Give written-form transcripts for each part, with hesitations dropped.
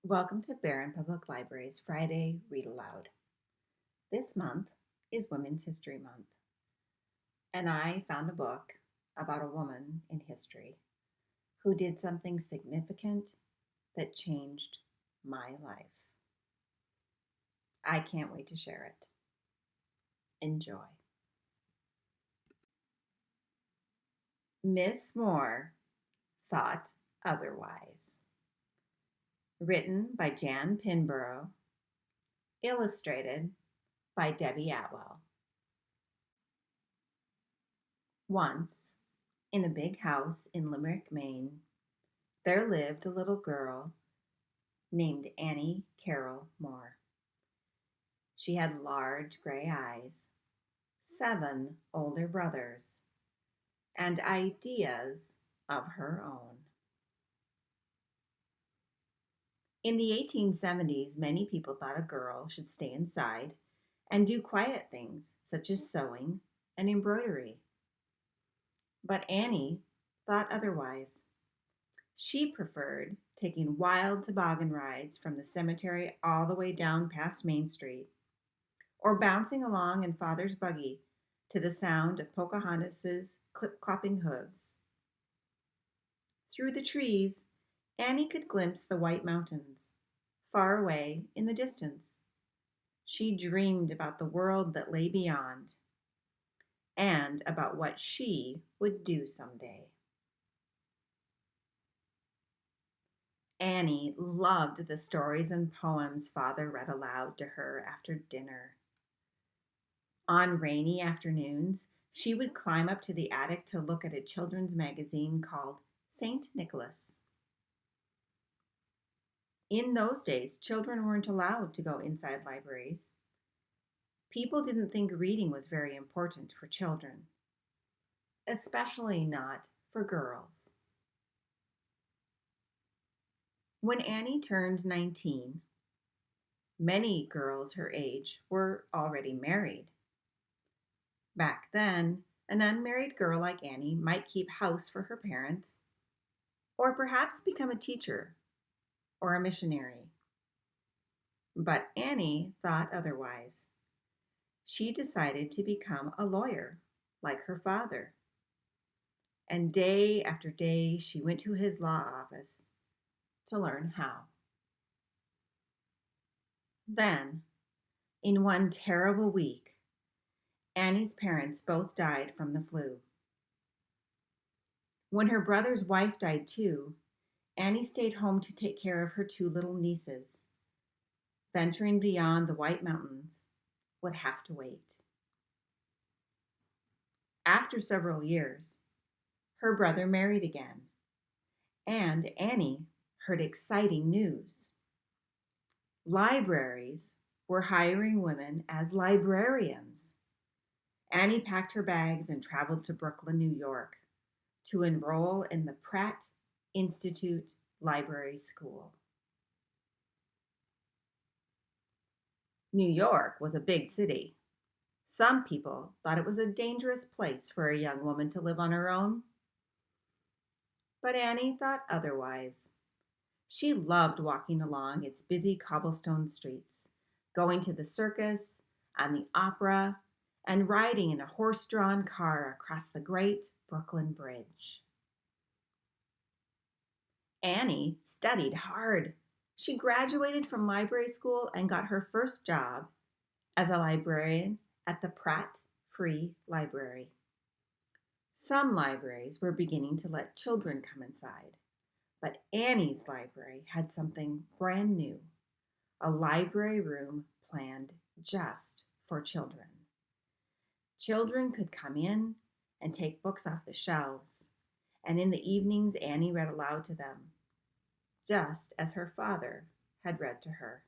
Welcome to Barron Public Library's Friday Read Aloud. This month is Women's History Month, and I found a book about a woman in history who did something significant that changed my life. I can't wait to share it. Enjoy. Miss Moore thought otherwise. Written by Jan Pinborough, illustrated by Debby Atwell. Once, in a big house in Limerick, Maine, there lived a little girl named Annie Carroll Moore. She had large gray eyes, 7 older brothers, and ideas of her own. In the 1870s, many people thought a girl should stay inside and do quiet things such as sewing and embroidery. But Annie thought otherwise. She preferred taking wild toboggan rides from the cemetery all the way down past Main Street, or bouncing along in Father's buggy to the sound of Pocahontas's clip-clopping hooves. Through the trees, Annie could glimpse the White Mountains, far away in the distance. She dreamed about the world that lay beyond, and about what she would do someday. Annie loved the stories and poems Father read aloud to her after dinner. On rainy afternoons, she would climb up to the attic to look at a children's magazine called St. Nicholas. In those days, children weren't allowed to go inside libraries. People didn't think reading was very important for children, especially not for girls. When Annie turned 19, many girls her age were already married. Back then, an unmarried girl like Annie might keep house for her parents, or perhaps become a teacher or a missionary. But Annie thought otherwise. She decided to become a lawyer, like her father. And day after day, she went to his law office to learn how. Then, in one terrible week, Annie's parents both died from the flu. When her brother's wife died too, Annie stayed home to take care of her 2 little nieces. Venturing beyond the White Mountains would have to wait. After several years, her brother married again, and Annie heard exciting news. Libraries were hiring women as librarians. Annie packed her bags and traveled to Brooklyn, New York, to enroll in the Pratt Institute Library School. New York was a big city. Some people thought it was a dangerous place for a young woman to live on her own. But Annie thought otherwise. She loved walking along its busy cobblestone streets, going to the circus and the opera, and riding in a horse-drawn car across the great Brooklyn Bridge. Annie studied hard. She graduated from library school and got her first job as a librarian at the Pratt Free Library. Some libraries were beginning to let children come inside, but Annie's library had something brand new, a library room planned just for children. Children could come in and take books off the shelves, and in the evenings Annie read aloud to them, just as her father had read to her.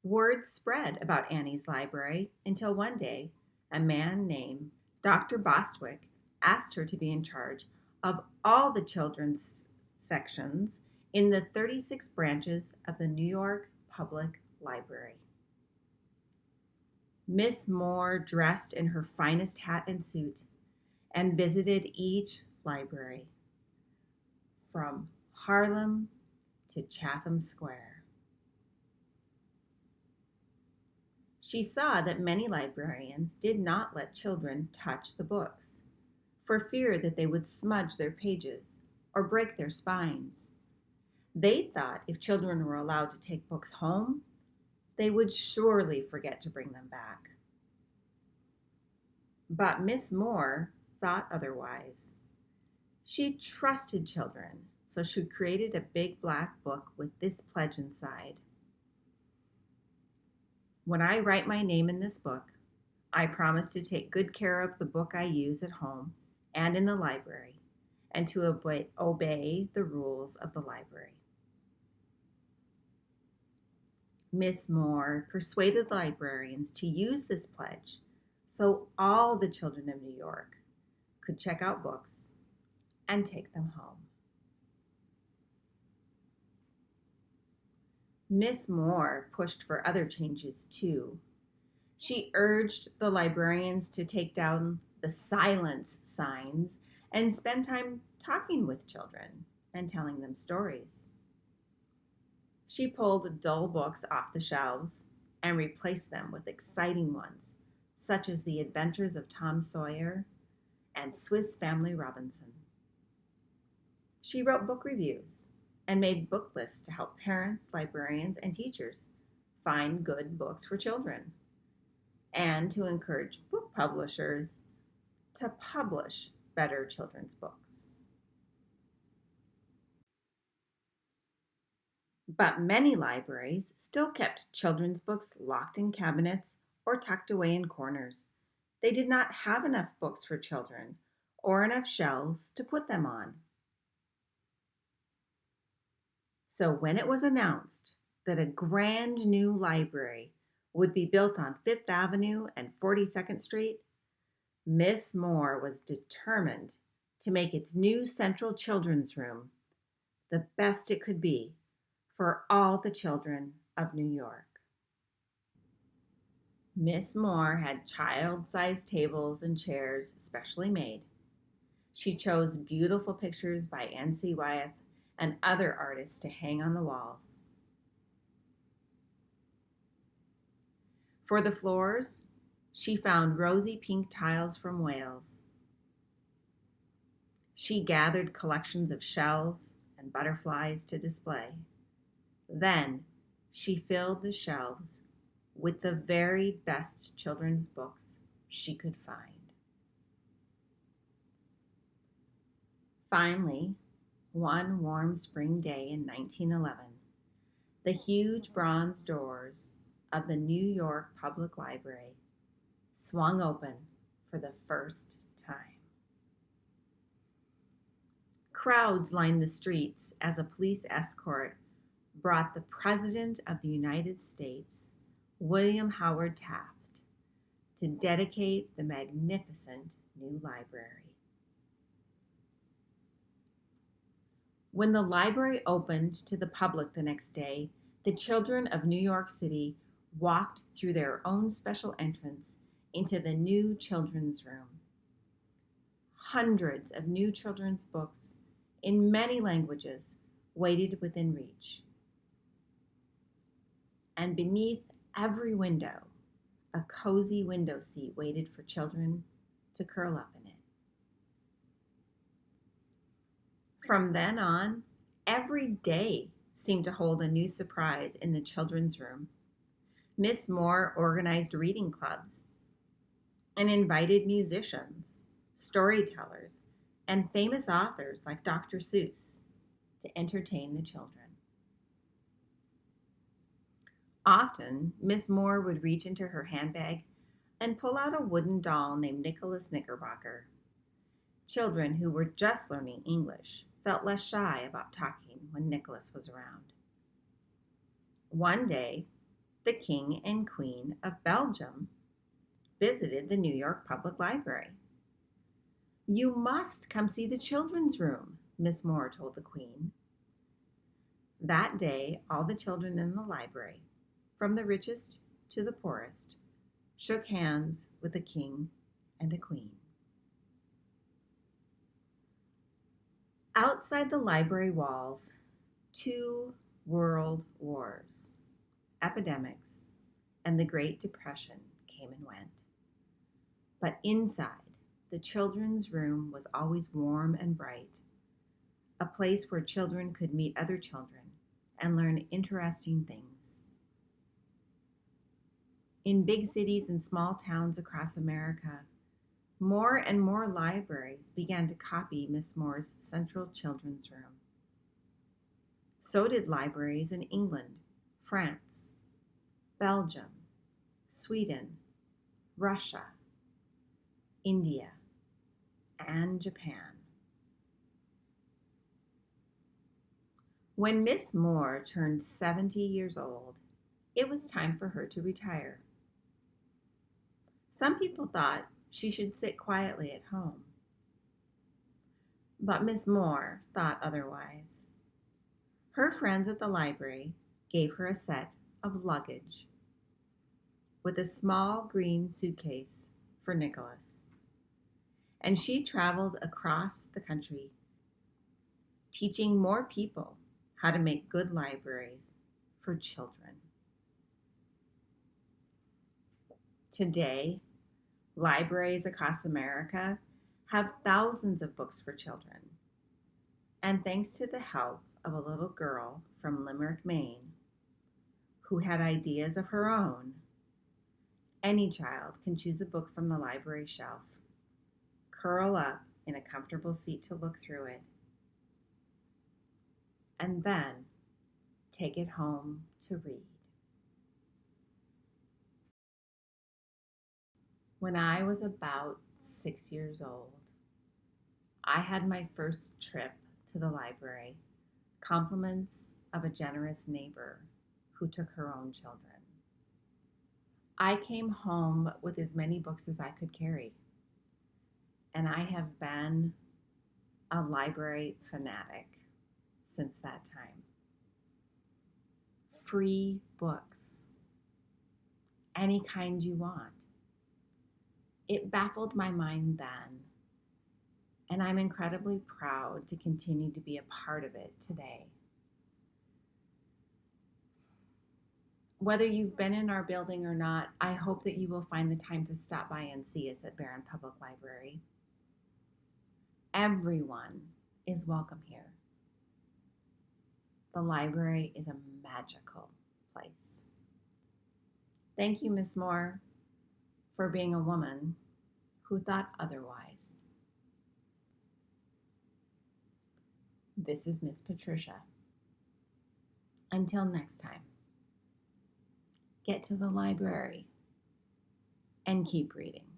Word spread about Annie's library until one day a man named Dr. Bostwick asked her to be in charge of all the children's sections in the 36 branches of the New York Public Library. Miss Moore dressed in her finest hat and suit and visited each library, from Harlem to Chatham Square. She saw that many librarians did not let children touch the books, for fear that they would smudge their pages or break their spines. They thought if children were allowed to take books home, they would surely forget to bring them back. But Miss Moore thought otherwise. She trusted children, so she created a big black book with this pledge inside. When I write my name in this book, I promise to take good care of the book I use at home and in the library, and to obey the rules of the library. Miss Moore persuaded the librarians to use this pledge so all the children of New York could check out books and take them home. Miss Moore pushed for other changes too. She urged the librarians to take down the silence signs and spend time talking with children and telling them stories. She pulled dull books off the shelves and replaced them with exciting ones, such as The Adventures of Tom Sawyer and Swiss Family Robinson. She wrote book reviews and made book lists to help parents, librarians, and teachers find good books for children, and to encourage book publishers to publish better children's books. But many libraries still kept children's books locked in cabinets or tucked away in corners. They did not have enough books for children or enough shelves to put them on. So when it was announced that a grand new library would be built on Fifth Avenue and 42nd Street, Miss Moore was determined to make its new central children's room the best it could be for all the children of New York. Miss Moore had child-sized tables and chairs specially made. She chose beautiful pictures by N.C. Wyeth and other artists to hang on the walls. For the floors, she found rosy pink tiles from Wales. She gathered collections of shells and butterflies to display. Then she filled the shelves with the very best children's books she could find. Finally, one warm spring day in 1911, the huge bronze doors of the New York Public Library swung open for the first time. Crowds lined the streets as a police escort brought the President of the United States, William Howard Taft, to dedicate the magnificent new library. When the library opened to the public the next day, the children of New York City walked through their own special entrance into the new children's room. Hundreds of new children's books in many languages waited within reach. And beneath every window, a cozy window seat waited for children to curl up in it. From then on, every day seemed to hold a new surprise in the children's room. Miss Moore organized reading clubs and invited musicians, storytellers, and famous authors like Dr. Seuss to entertain the children. Often, Miss Moore would reach into her handbag and pull out a wooden doll named Nicholas Knickerbocker. Children who were just learning English felt less shy about talking when Nicholas was around. One day, the King and Queen of Belgium visited the New York Public Library. "You must come see the children's room," Miss Moore told the Queen. That day, all the children in the library, from the richest to the poorest, shook hands with a king and a queen. Outside the library walls, 2 world wars, epidemics, and the Great Depression came and went. But inside, the children's room was always warm and bright, a place where children could meet other children and learn interesting things. In big cities and small towns across America, more and more libraries began to copy Miss Moore's Central Children's Room. So did libraries in England, France, Belgium, Sweden, Russia, India, and Japan. When Miss Moore turned 70 years old, it was time for her to retire. Some people thought she should sit quietly at home. But Miss Moore thought otherwise. Her friends at the library gave her a set of luggage with a small green suitcase for Nicholas. And she traveled across the country, teaching more people how to make good libraries for children. Today, libraries across America have thousands of books for children. And thanks to the help of a little girl from Limerick, Maine, who had ideas of her own, any child can choose a book from the library shelf, curl up in a comfortable seat to look through it, and then take it home to read. When I was about 6 years old, I had my first trip to the library, compliments of a generous neighbor who took her own children. I came home with as many books as I could carry, and I have been a library fanatic since that time. Free books, any kind you want. It baffled my mind then, and I'm incredibly proud to continue to be a part of it today. Whether you've been in our building or not, I hope that you will find the time to stop by and see us at Barron Public Library. Everyone is welcome here. The library is a magical place. Thank you, Miss Moore, for being a woman who thought otherwise. This is Miss Patricia. Until next time, get to the library and keep reading.